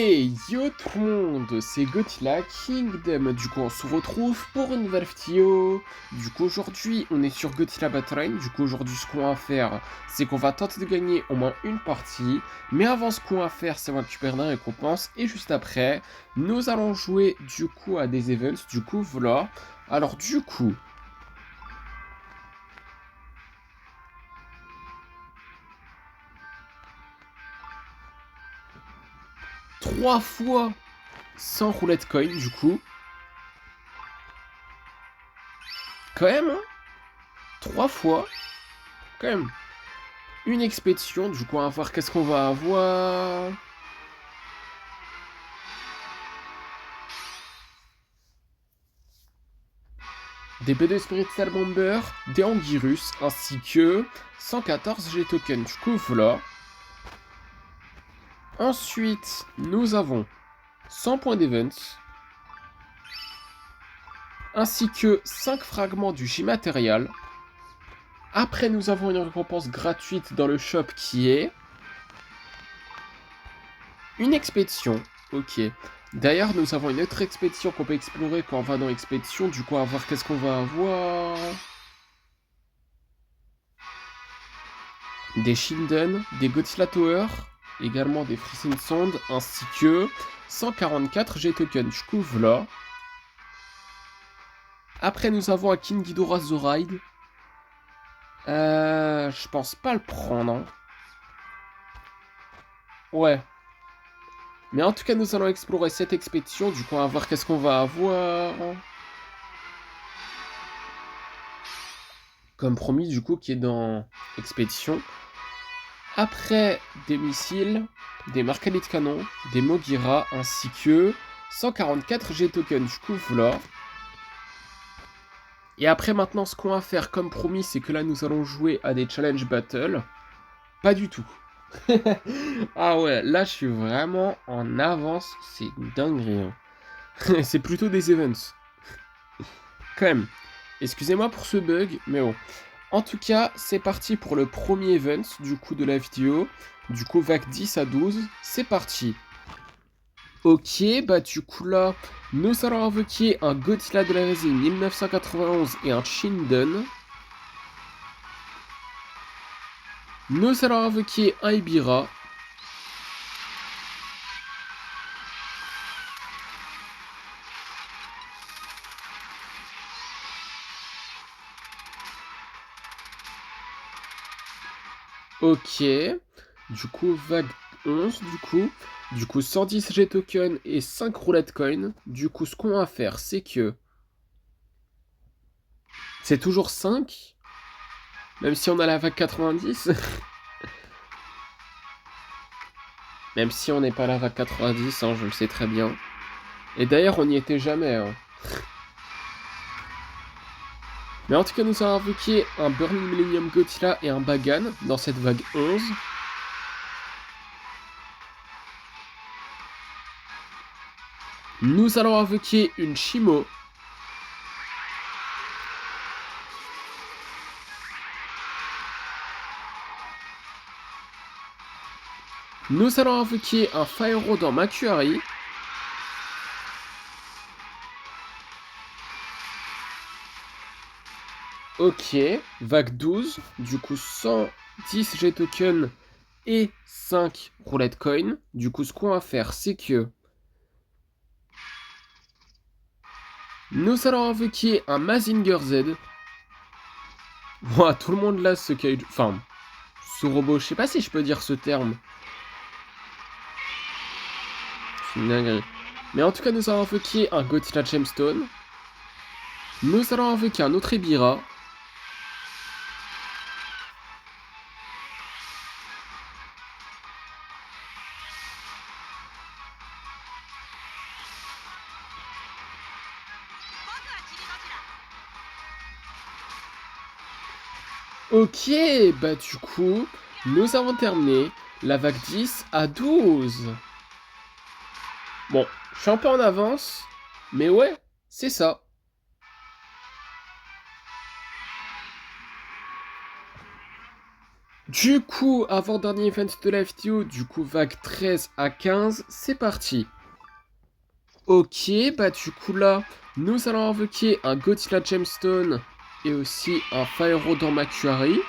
Yo tout le monde, c'est Godzilla Kingdom. Du coup, on se retrouve pour une nouvelle vidéo. Du coup, aujourd'hui, on est sur Godzilla Battle. Du coup, aujourd'hui, ce qu'on va faire, c'est qu'on va tenter de gagner au moins une partie. Mais avant, ce qu'on va faire, c'est qu'on va récupérer la récompense. Et juste après, nous allons jouer du coup à des events. Du coup, voilà. Alors, du coup, 3 fois 100 roulettes coin, du coup. Quand même, hein, 3 fois. Quand même. Une expédition, du coup, on va voir qu'est-ce qu'on va avoir. Des B2 Spirit Star Bomber, des Anguirus, ainsi que 114 G-Tokens. Du coup, voilà. Ensuite, nous avons 100 points d'event, ainsi que 5 fragments du J-Material. Après, nous avons une récompense gratuite dans le shop qui est une expédition. Ok. D'ailleurs, nous avons une autre expédition qu'on peut explorer quand on va dans l'expédition. Du coup, on va voir qu'est-ce qu'on va avoir. Des Shinden, des Godzilla Tower, également des Freezing Sound, ainsi que 144 G-Tokens. Du coup, voilà. Après, nous avons un King Ghidorah The Ride. Je pense pas le prendre. Hein. Ouais. Mais en tout cas, nous allons explorer cette expédition. Du coup, on va voir qu'est-ce qu'on va avoir. Comme promis, du coup, qui est dans expédition. Après, des missiles, des Marcalis de canon, des Mogira, ainsi que 144 G-Tokens. Du coup, voilà. Et après, maintenant, ce qu'on va faire, comme promis, c'est que là, nous allons jouer à des challenge battles. Pas du tout. Ah ouais, là, je suis vraiment en avance. C'est une dinguerie. Hein. C'est plutôt des events. Quand même. Excusez-moi pour ce bug, mais bon. En tout cas, c'est parti pour le premier event, du coup, de la vidéo. Du coup, vague 10 à 12. C'est parti. Ok, bah du coup là, nous allons invoquer un Godzilla de la résine 1991 et un Shinden. Nous allons invoquer un Ibira. Ok. Du coup, vague 11, du coup. Du coup, 110 G-Token et 5 roulettes coin. Du coup, ce qu'on va faire, c'est que... C'est toujours 5. Même si on a la vague 90. Même si on n'est pas à la vague 90, hein, je le sais très bien. Et d'ailleurs, on n'y était jamais. Hein. Mais en tout cas, nous avons invoqué un Burning Millennium Godzilla et un Bagan dans cette vague 11. Nous allons invoquer une Shimo. Nous allons invoquer un Fyro dans Makuari. Ok, vague 12, du coup 110 G-Token et 5 roulettes coin. Du coup, ce qu'on va faire, c'est que nous allons invoquer un Mazinger Z. Bon, tout le monde là, ce Kaiju... Enfin, ce robot, je sais pas si je peux dire ce terme. C'est une dinguerie. Mais en tout cas, nous allons invoquer un Godzilla Gemstone. Nous allons invoquer un autre Ibira. Ok, bah du coup, nous avons terminé la vague 10 à 12. Bon, je suis un peu en avance, mais ouais, c'est ça. Du coup, avant-dernier event de la FTO, du coup vague 13 à 15, c'est parti. Ok, bah du coup là, nous allons invoquer un Godzilla Gemstone et aussi un Fire dans Makuari.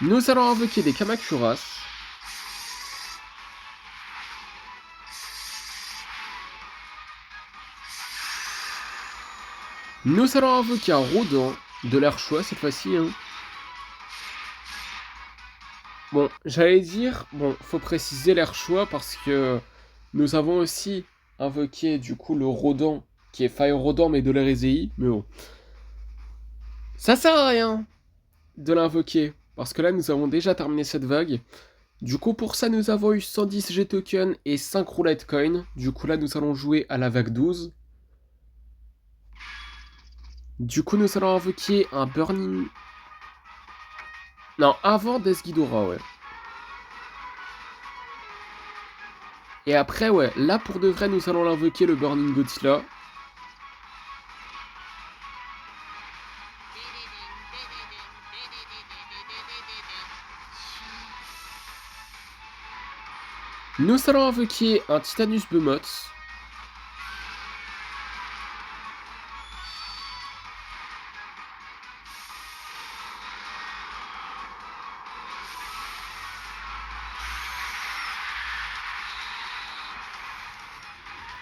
Nous allons invoquer des Kamakuras. Nous allons invoquer un Rodin de l'air choix cette fois-ci. Hein. Bon, j'allais dire, bon, faut préciser l'air choix parce que nous avons aussi invoqué du coup le Rodin qui est Fire Rodin mais de l'air EZI. Mais bon, ça sert à rien de l'invoquer parce que là nous avons déjà terminé cette vague. Du coup, pour ça, nous avons eu 110 G-Token et 5 roulettes coin. Du coup, là, nous allons jouer à la vague 12. Du coup, nous allons invoquer un Burning... Non, avant Death Ghidorah, ouais. Et après, ouais, là, pour de vrai, nous allons l'invoquer, le Burning Godzilla. Nous allons invoquer un Titanus Behemoth.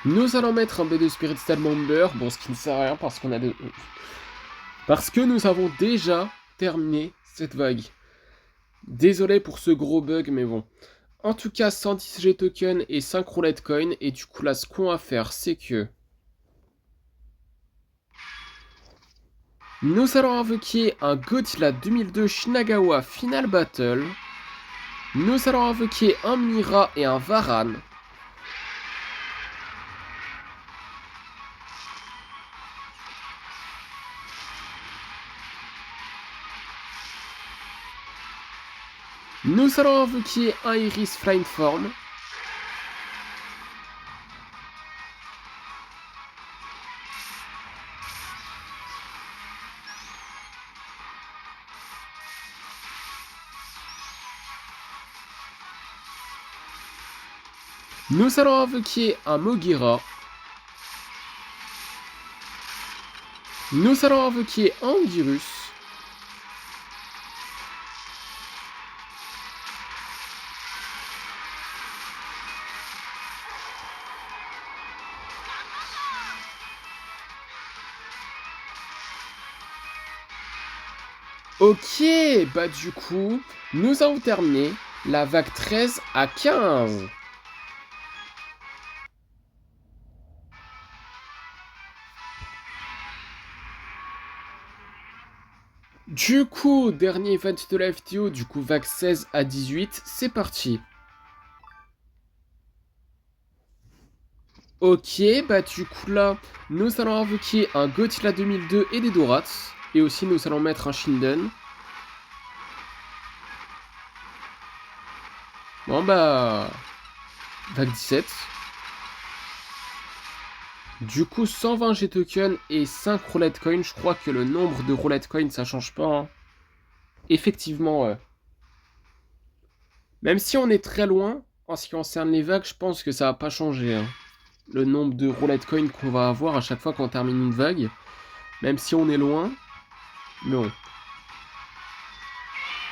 Nous allons mettre un B2 Spirit Member, bon, ce qui ne sert à rien parce qu'on a de... Parce que nous avons déjà terminé cette vague. Désolé pour ce gros bug, mais bon. En tout cas, 110 G-Token et 5 roulettes coin, et du coup là, ce qu'on va faire, c'est que... Nous allons invoquer un Godzilla 2002 Shinagawa Final Battle. Nous allons invoquer un Mira et un Varan. Nous allons invoquer un Iris Flameform. Nous allons invoquer un Mogira. Nous allons invoquer un Anguirus. Ok, bah du coup, nous avons terminé la vague 13 à 15. Du coup, dernier event de la FTO, du coup vague 16 à 18, c'est parti. Ok, bah du coup là, nous allons invoquer un Godzilla 2002 et des Dorats. Et aussi nous allons mettre un Shinden. Bon bah... Vague 17. Du coup 120 G-Token et 5 roulettes coin. Je crois que le nombre de roulettes coin ça change pas. Hein. Effectivement, même si on est très loin, en ce qui concerne les vagues, je pense que ça va pas changer. Hein. Le nombre de roulettes coin qu'on va avoir à chaque fois qu'on termine une vague. Même si on est loin. Mais bon.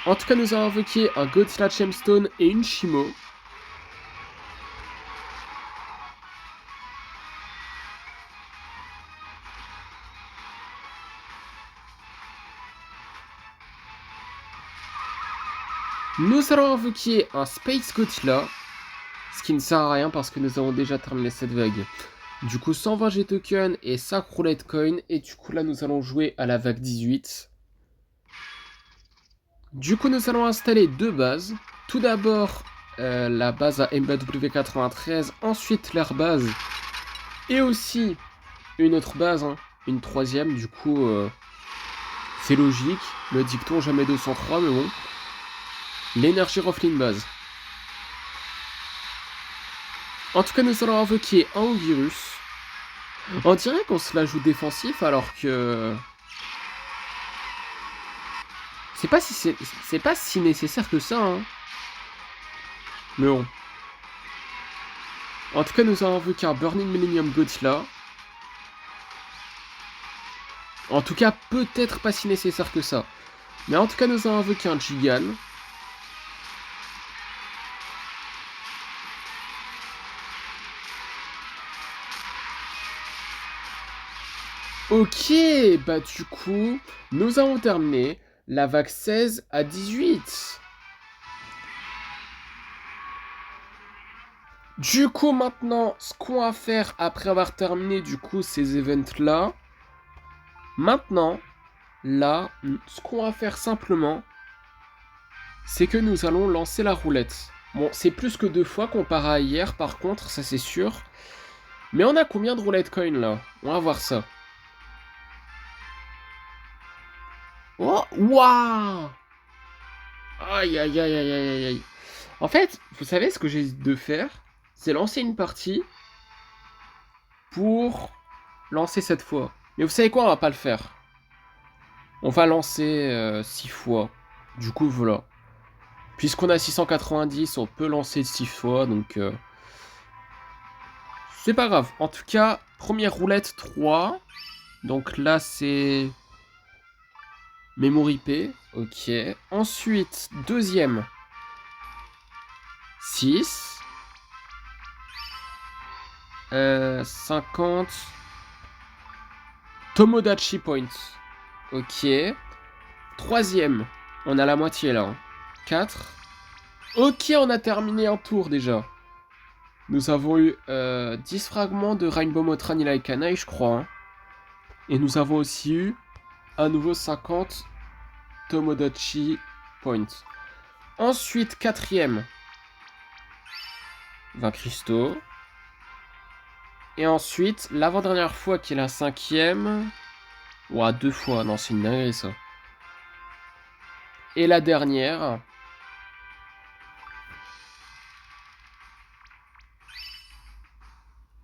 En tout cas, nous avons invoqué un Godzilla Gemstone et une Shimo. Nous allons invoquer un Space Godzilla. Ce qui ne sert à rien parce que nous avons déjà terminé cette vague. Du coup, 120 G-Token et 5 roulettes coin. Et du coup, là, nous allons jouer à la vague 18. Du coup, nous allons installer deux bases. Tout d'abord, la base à MBW93. Ensuite, leur base. Et aussi, une autre base. Hein, une troisième. Du coup, c'est logique. Le dicton jamais 203, mais bon. L'énergie Roflin base. En tout cas, nous allons invoquer un virus. On dirait qu'on se la joue défensif alors que... C'est pas si nécessaire que ça, hein. Mais bon. En tout cas, nous avons invoqué un Burning Millennium Godzilla. En tout cas, peut-être pas si nécessaire que ça. Mais en tout cas, nous avons invoqué un Gigan. Ok, bah du coup, nous avons terminé la vague 16 à 18. Du coup, maintenant, ce qu'on va faire après avoir terminé du coup ces events-là, maintenant, là, ce qu'on va faire simplement, c'est que nous allons lancer la roulette. Bon, c'est plus que 2 fois comparé à hier, par contre, ça c'est sûr. Mais on a combien de roulettes coin là? On va voir ça. Oh, waouh! Aïe aïe aïe aïe aïe aïe. En fait, vous savez ce que j'hésite de faire? C'est lancer une partie pour lancer cette fois. Mais vous savez quoi? On va pas le faire. On va lancer 6 fois. Du coup, voilà. Puisqu'on a 690, on peut lancer 6 fois, donc... c'est pas grave. En tout cas, première roulette 3. Donc là, c'est... Memory P. Ok. Ensuite, deuxième. 6. 50. Tomodachi Point. Ok. Troisième. On a la moitié là. 4. Ok, on a terminé un tour déjà. Nous avons eu 10 fragments de Rainbow Motra Nilai Kanai, je crois. Hein. Et nous avons aussi eu à nouveau 50 Tomodachi Point. Ensuite, quatrième. 20 cristaux. Et ensuite, l'avant-dernière fois qui est la cinquième. Ouah, 2 fois. Non, c'est une dinguerie ça. Et la dernière.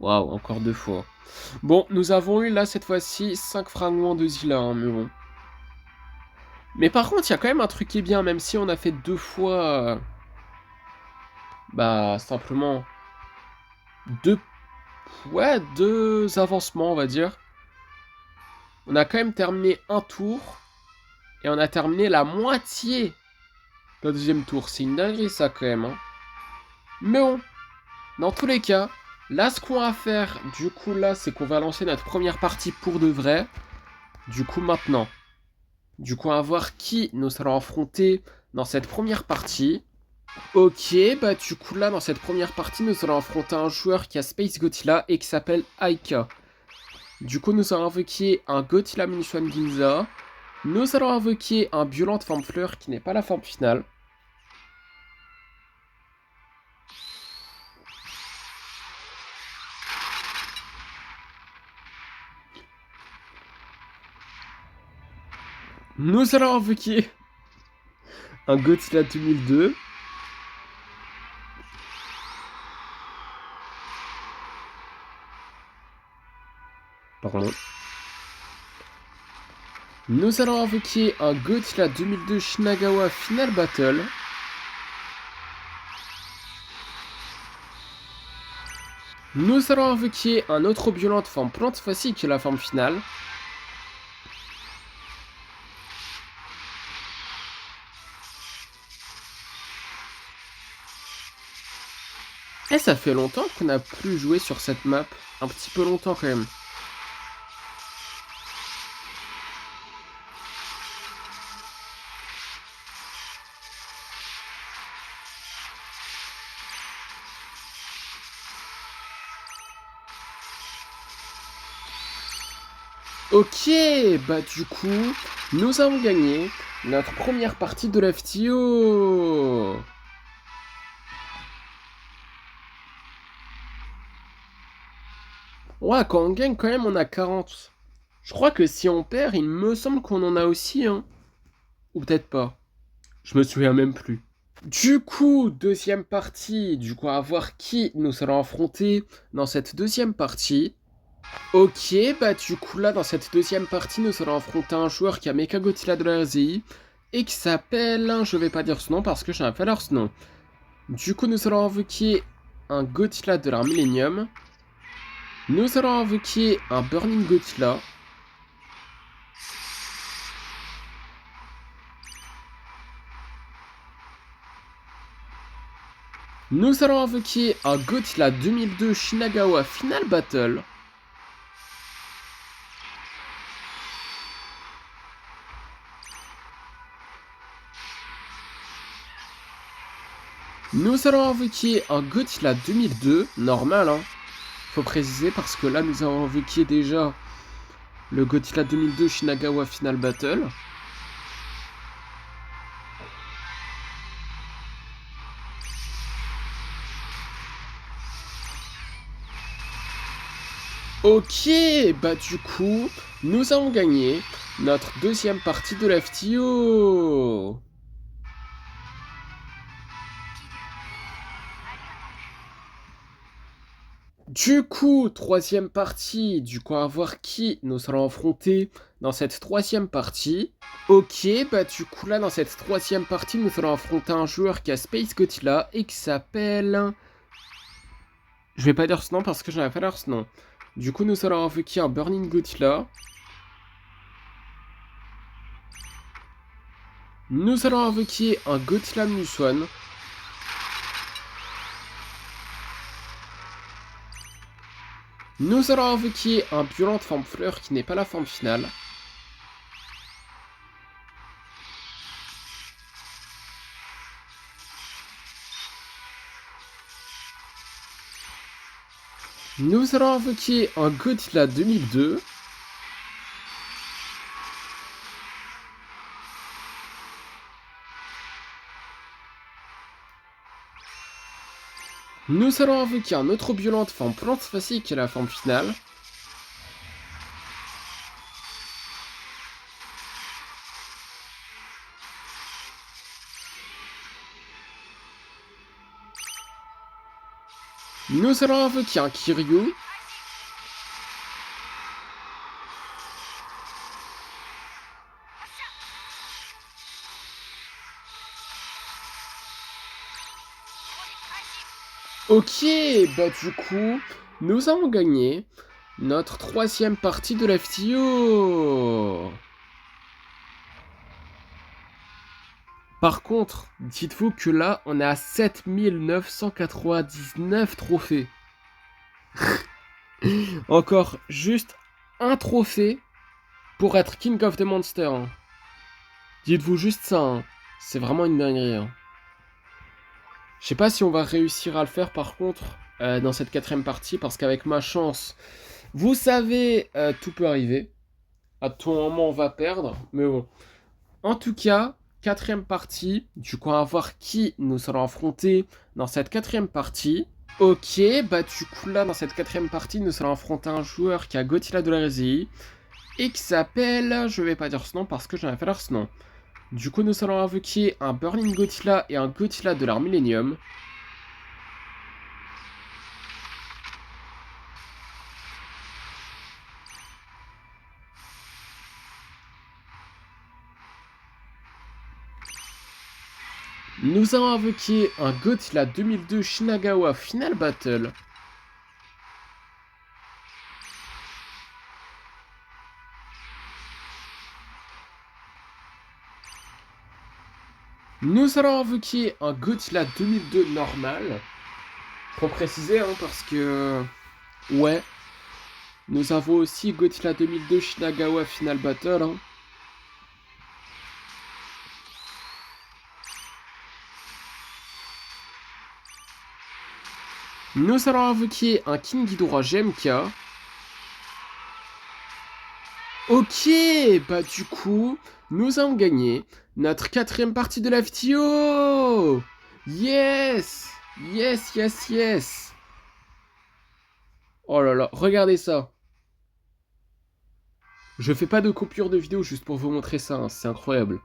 Waouh, encore 2 fois. Bon, nous avons eu là cette fois-ci 5 fragments de Zilla, hein, mais bon. Mais par contre, il y a quand même un truc qui est bien, même si on a fait 2 fois... bah, simplement... deux avancements, on va dire. On a quand même terminé un tour. Et on a terminé la moitié de deuxième tour. C'est une dinguerie ça quand même. Hein. Mais bon, dans tous les cas, là ce qu'on va faire, du coup là, c'est qu'on va lancer notre première partie pour de vrai. Du coup maintenant. Du coup on va voir qui nous allons affronter dans cette première partie. Ok, bah du coup là dans cette première partie, nous allons affronter un joueur qui a Space Godzilla et qui s'appelle Aika. Du coup nous allons invoquer un Godzilla Munition Ginza. Nous allons invoquer un Violent Forme Fleur qui n'est pas la forme finale. Nous allons invoquer un Godzilla 2002. Pardon. Nous allons invoquer un Godzilla 2002 Shinagawa Final Battle. Nous allons invoquer un autre violent de forme plante facile qui est la forme finale. Et ça fait longtemps qu'on n'a plus joué sur cette map. Un petit peu longtemps quand même. Ok, bah du coup, nous avons gagné notre première partie de l'FTO. Ouais, quand on gagne quand même, on a 40. Je crois que si on perd, il me semble qu'on en a aussi, hein. Ou peut-être pas. Je me souviens même plus. Du coup, deuxième partie. Du coup, à voir qui nous allons affronter dans cette deuxième partie. Ok, bah du coup là, dans cette deuxième partie, nous allons affronter un joueur qui a Mecha Godzilla de la RZI et qui s'appelle... Je vais pas dire ce nom parce que j'ai un falloir ce nom. Du coup, nous allons invoquer un Godzilla de l'art Millennium. Nous allons invoquer un Burning Godzilla. Nous allons invoquer un Godzilla 2002 Shinagawa Final Battle. Nous allons invoquer un Godzilla 2002, normal hein. Faut préciser parce que là nous avons invoqué déjà le Godzilla 2002 Shinagawa Final Battle. Ok, bah du coup, nous avons gagné notre deuxième partie de l'FTO. Du coup, troisième partie, du coup, à voir qui nous allons affronter dans cette troisième partie. Ok, bah du coup là, dans cette troisième partie, nous allons affronter un joueur qui a Space Godzilla et qui s'appelle... Je vais pas dire ce nom parce que j'en ai pas l'air ce nom. Du coup, nous allons invoquer un Burning Godzilla. Nous allons invoquer un Godzilla Musone. Nous allons invoquer un Violente Forme Fleur qui n'est pas la forme finale. Nous allons invoquer un Godzilla 2002. Nous allons invoquer un autre Violente Forme Plante Facile qui est la forme finale. Nous allons invoquer un Kiryu. Ok, bah du coup, nous avons gagné notre troisième partie de l'FTO. Par contre, dites-vous que là, on est à 7999 trophées. Encore juste un trophée pour être King of the Monster. Hein. Dites-vous juste ça, hein. C'est vraiment une dinguerie. Hein. Je sais pas si on va réussir à le faire par contre dans cette quatrième partie, parce qu'avec ma chance, vous savez, tout peut arriver. À tout moment, on va perdre, mais bon. En tout cas, quatrième partie, du coup, on va voir qui nous allons affronter dans cette quatrième partie. Ok, bah du coup là, dans cette quatrième partie, nous allons affronter un joueur qui a Godzilla de la RZI et qui s'appelle, je vais pas dire ce nom parce que j'en ai fait leur ce nom. Du coup, nous allons invoquer un Burning Godzilla et un Godzilla de l'art Millennium. Nous allons invoquer un Godzilla 2002 Shinagawa Final Battle. Nous allons invoquer un Godzilla 2002 normal. Pour préciser, hein, parce que... Ouais. Nous avons aussi Godzilla 2002 Shinagawa Final Battle. Hein. Nous allons invoquer un King Ghidorah GMK. Ok, bah du coup, nous avons gagné notre quatrième partie de la FTO. Yes, yes, yes, yes. Oh là là, regardez ça. Je fais pas de coupure de vidéo juste pour vous montrer ça, hein, c'est incroyable.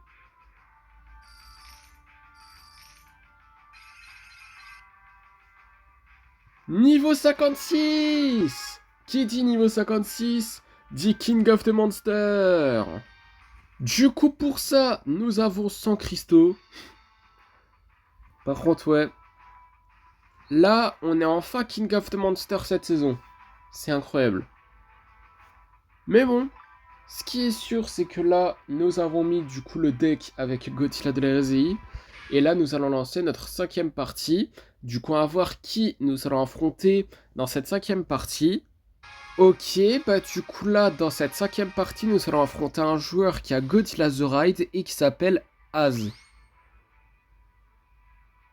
Niveau 56. Qui dit niveau 56 dit King of the Monster. Du coup, pour ça, nous avons 100 cristaux. Par contre, ouais. Là, on est enfin King of the Monster cette saison. C'est incroyable. Mais bon, ce qui est sûr, c'est que là, nous avons mis du coup le deck avec Godzilla de la RZI. Et là, nous allons lancer notre 5e partie. Du coup, on va voir qui nous allons affronter dans cette 5e partie. Ok, bah du coup là, dans cette 5e partie, nous allons affronter un joueur qui a Godzilla The Ride et qui s'appelle Az.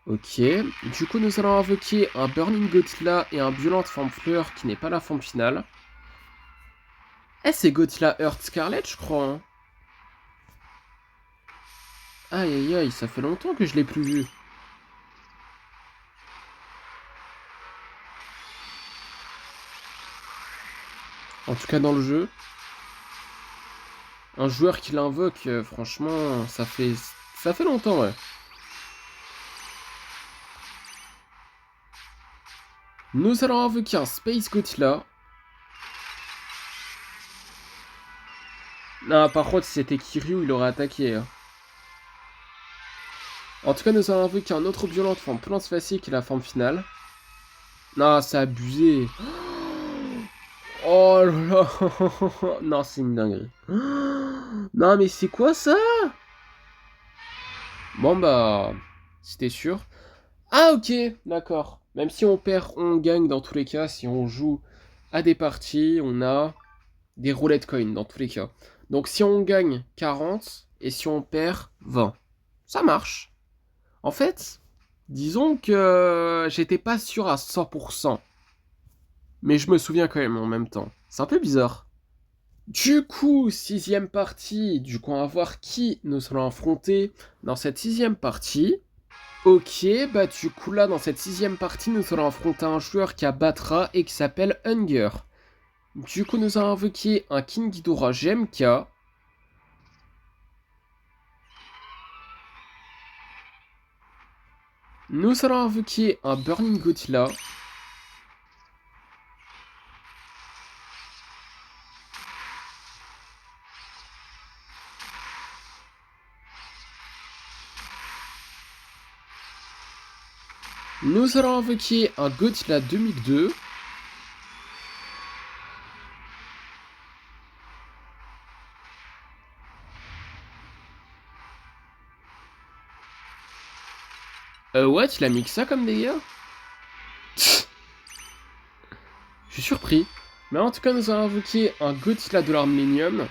Ok, du coup nous allons invoquer un Burning Godzilla et un Violent Forme Fleur qui n'est pas la forme finale. Eh, c'est Godzilla Earth Scarlet, je crois. Hein. Aïe aïe aïe, ça fait longtemps que je l'ai plus vu. En tout cas dans le jeu. Un joueur qui l'invoque, franchement, ça fait longtemps, ouais. Nous allons invoquer un Space Godzilla. Non, par contre, si c'était Kiryu, il aurait attaqué. Hein. En tout cas, nous allons invoquer un autre violent de forme plante facile qui est la forme finale. Non, c'est abusé. Oh là là. Non, c'est une dinguerie. Non, mais c'est quoi ça? Bon, bah, c'était sûr. Ah, ok, d'accord. Même si on perd, on gagne dans tous les cas. Si on joue à des parties, on a des roulettes coin dans tous les cas. Donc, si on gagne 40 et si on perd 20, ça marche. En fait, disons que j'étais pas sûr à 100%. Mais je me souviens quand même en même temps. C'est un peu bizarre. Du coup, 6e partie. Du coup, on va voir qui nous allons affronter dans cette 6e partie. Ok, bah du coup là, dans cette 6e partie, nous allons affronter un joueur qui a Batra et qui s'appelle Hunger. Du coup, nous allons invoquer un King Ghidorah GMK. Nous allons invoquer un Burning Godzilla. Nous allons invoquer un Godzilla 2002. What? Il a mis que ça comme dégâts? Je suis surpris. Mais en tout cas, nous allons invoquer un Godzilla de l'Arménium.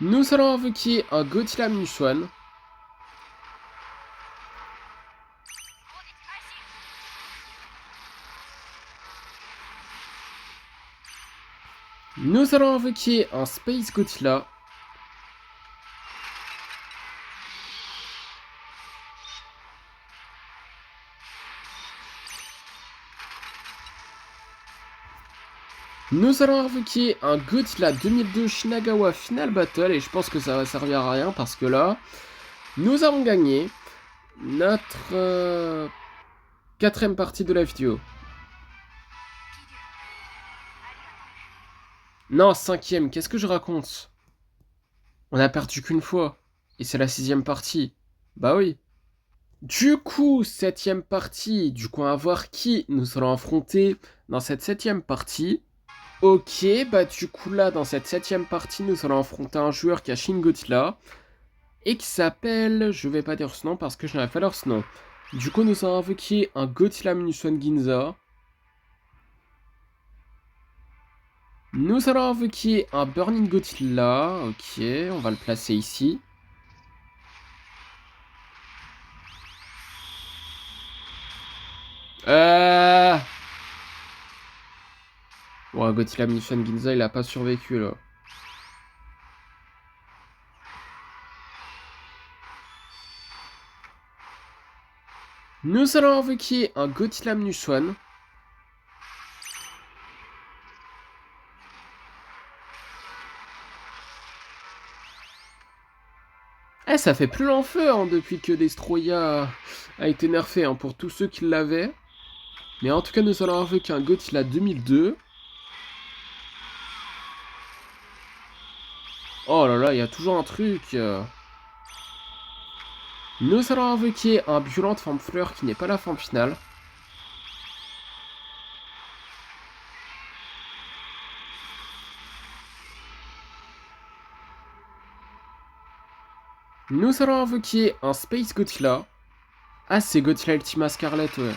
Nous allons invoquer un Godzilla Minus-One. Nous allons invoquer un Space Godzilla. Nous allons invoquer un Godzilla 2002 Shinagawa Final Battle et je pense que ça va servir à rien parce que là, nous avons gagné notre 4ème partie de la vidéo. Non, 5ème, qu'est-ce que je raconte? On a perdu qu'une fois et c'est la 6ème partie. Bah oui. Du coup, 7ème partie, du coup on va voir qui nous allons affronter dans cette 7ème partie. Ok, bah du coup là, dans cette 7ème partie, nous allons affronter un joueur qui a Shin Godzilla et qui s'appelle... Je vais pas dire ce nom parce que je n'avais pas leur ce nom. Du coup, nous allons invoquer un Godzilla Minus-One Ginza. Nous allons invoquer un Burning Godzilla. Ok, on va le placer ici. Bon, Godzilla Minus-One Ginza, il a pas survécu là. Nous allons invoquer un Godzilla Minus-One. Eh, ça fait plus long feu hein, depuis que Destroya a été nerfé hein, pour tous ceux qui l'avaient. Mais en tout cas, nous allons invoquer un Godzilla 2002. Oh là là, il y a toujours un truc. Nous allons invoquer un Violente Forme Fleur qui n'est pas la forme finale. Nous allons invoquer un Space Godzilla. Ah, c'est Godzilla Ultima Scarlet, ouais.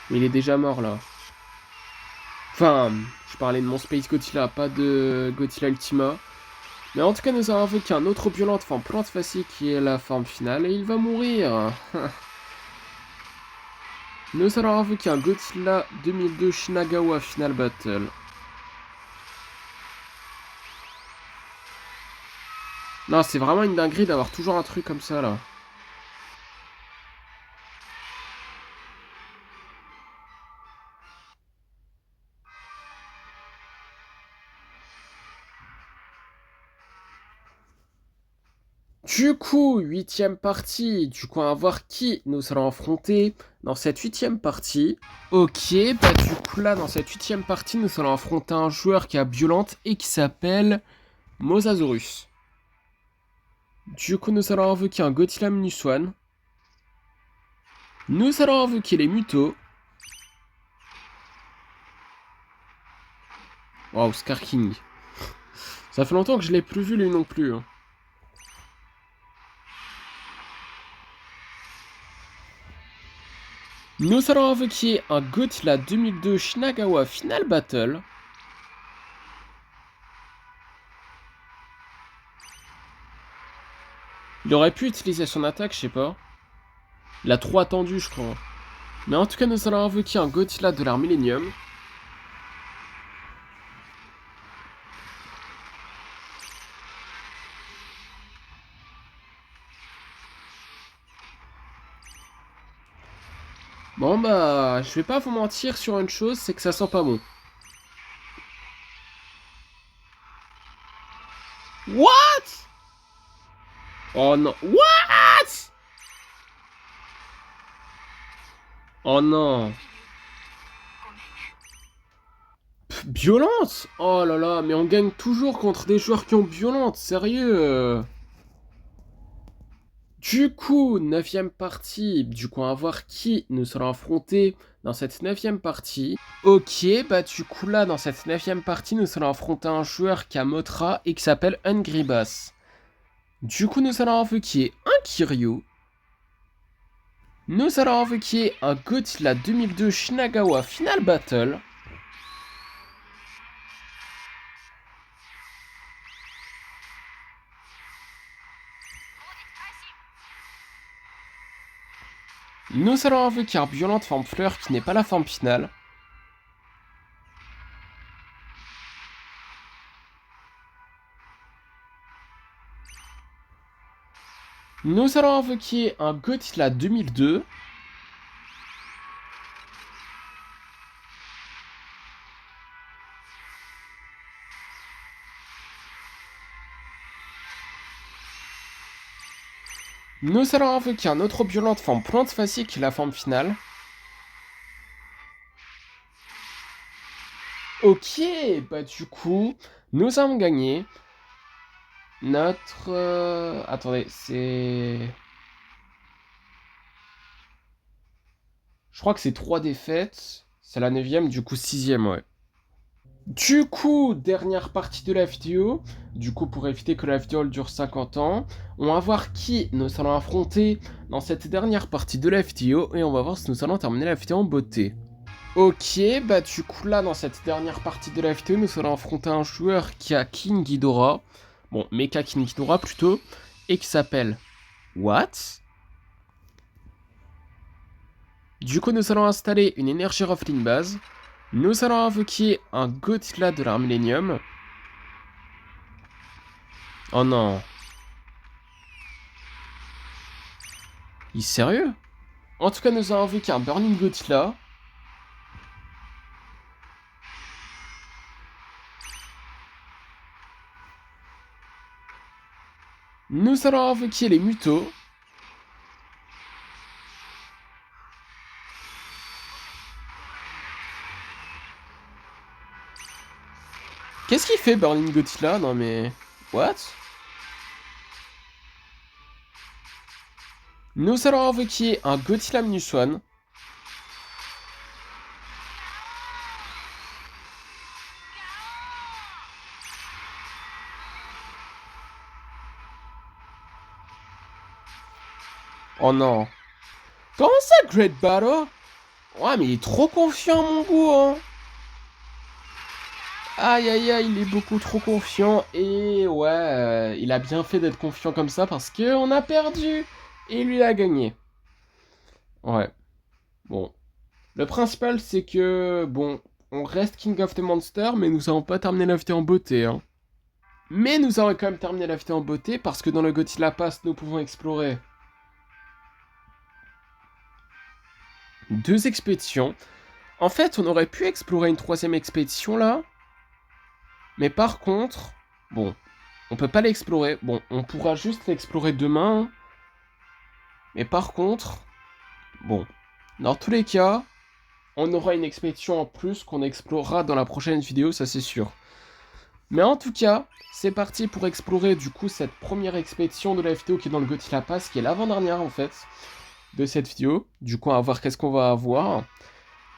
Mais il est déjà mort, là. Enfin, je parlais de mon Space Godzilla, pas de Godzilla Ultima. Mais en tout cas, nous allons invoquer un autre Violente Forme Plante Facile qui est la forme finale et il va mourir. Nous allons invoquer un Godzilla 2002 Shinagawa Final Battle. Non, c'est vraiment une dinguerie d'avoir toujours un truc comme ça, là. Du coup, huitième partie. Du coup, on va voir qui nous allons affronter dans cette huitième partie. Ok, bah du coup là, dans cette huitième partie, nous allons affronter un joueur qui a Violente et qui s'appelle Mosasaurus. Du coup, nous allons invoquer un Godzilla Minus One. Nous allons invoquer les Mutos. Waouh, Scar King. Ça fait longtemps que je l'ai plus vu lui non plus. Hein. Nous allons invoquer un Godzilla 2002 Shinagawa Final Battle. Il aurait pu utiliser son attaque, je sais pas. Il a trop attendu, je crois. Mais en tout cas, nous allons invoquer un Godzilla de l'ère Millennium. Bon bah, je vais pas vous mentir sur une chose, c'est que ça sent pas bon. What? Oh non. What? Oh non. Violence? Oh là là, mais on gagne toujours contre des joueurs qui ont violente, sérieux. Du coup, neuvième partie. Du coup, on va voir qui nous allons affronter dans cette neuvième partie. Ok, bah du coup là, dans cette neuvième partie, nous allons affronter un joueur qui a Motra et qui s'appelle Hungry Bass. Du coup, nous allons invoquer un Kiryu. Nous allons invoquer un Godzilla 2002 Shinagawa Final Battle. Nous allons invoquer un Violente Forme Fleur qui n'est pas la forme finale. Nous allons invoquer un Godzilla 2002. Nous allons invoquer un autre Violente Forme Plante Facile qui est la forme finale. Ok, bah du coup, nous avons gagné notre... Attendez, c'est... Je crois que c'est 3 défaites. C'est la 9ème, du coup 6ème, ouais. Du coup, dernière partie de la vidéo. Du coup, pour éviter que la vidéo dure 50 ans, on va voir qui nous allons affronter dans cette dernière partie de la vidéo. Et on va voir si nous allons terminer la vidéo en beauté. Ok, bah du coup là, dans cette dernière partie de la vidéo, nous allons affronter un joueur qui a King Ghidorah. Bon, Mecha King Ghidorah plutôt. Et qui s'appelle... What? Du coup, nous allons installer une énergie Ruffling base. Nous allons invoquer un Godzilla de l'ère Millennium. Oh non. Il est sérieux? En tout cas, nous allons invoquer un Burning Godzilla. Nous allons invoquer les mutos. Qu'est-ce qu'il fait Burning Godzilla? Non mais... What? Nous allons invoquer un Godzilla Minus One. Oh non. Comment ça, Great Battle? Ouais, mais il est trop confiant, mon goût, hein. Aïe, aïe, aïe, il est beaucoup trop confiant. Et ouais, il a bien fait d'être confiant comme ça parce qu'on a perdu. Et lui, il a gagné. Ouais. Bon. Le principal, c'est que, bon, on reste King of the Monster, mais nous n'avons pas terminé la vidéo en beauté, hein. Mais nous avons quand même terminé la vidéo en beauté parce que dans le Godzilla Pass, nous pouvons explorer 2 expéditions. En fait, on aurait pu explorer une 3e expédition là. Mais par contre, bon, on peut pas l'explorer. Bon, on pourra juste l'explorer demain. Mais par contre, bon, dans tous les cas, on aura une expédition en plus qu'on explorera dans la prochaine vidéo, ça c'est sûr. Mais en tout cas, c'est parti pour explorer du coup cette première expédition de la vidéo qui est dans le Godzilla Pass, qui est l'avant-dernière en fait de cette vidéo. Du coup, on va voir qu'est-ce qu'on va avoir.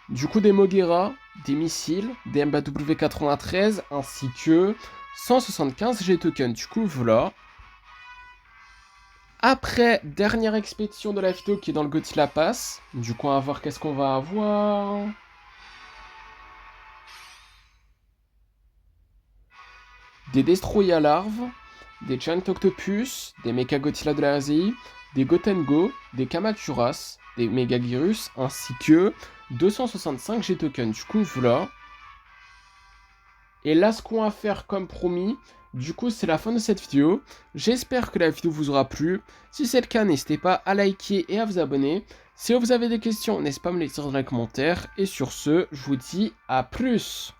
Du coup, des Moguera, des missiles, des MBW 93, ainsi que 175 G-Tokens. Du coup, voilà. Après, dernière expédition de la vidéo qui est dans le Godzilla Pass. Du coup, on va voir qu'est-ce qu'on va avoir. Des Destroya larves, des Giant Octopus, des Mecha Godzilla de la RZI, des Gotengo, des Kamacuras, des Megagyrus, ainsi que 265 G-Tokens. Du coup, voilà. Et là, ce qu'on va faire comme promis, du coup, c'est la fin de cette vidéo. J'espère que la vidéo vous aura plu. Si c'est le cas, n'hésitez pas à liker et à vous abonner. Si vous avez des questions, n'hésitez pas à me les dire dans les commentaires. Et sur ce, je vous dis à plus.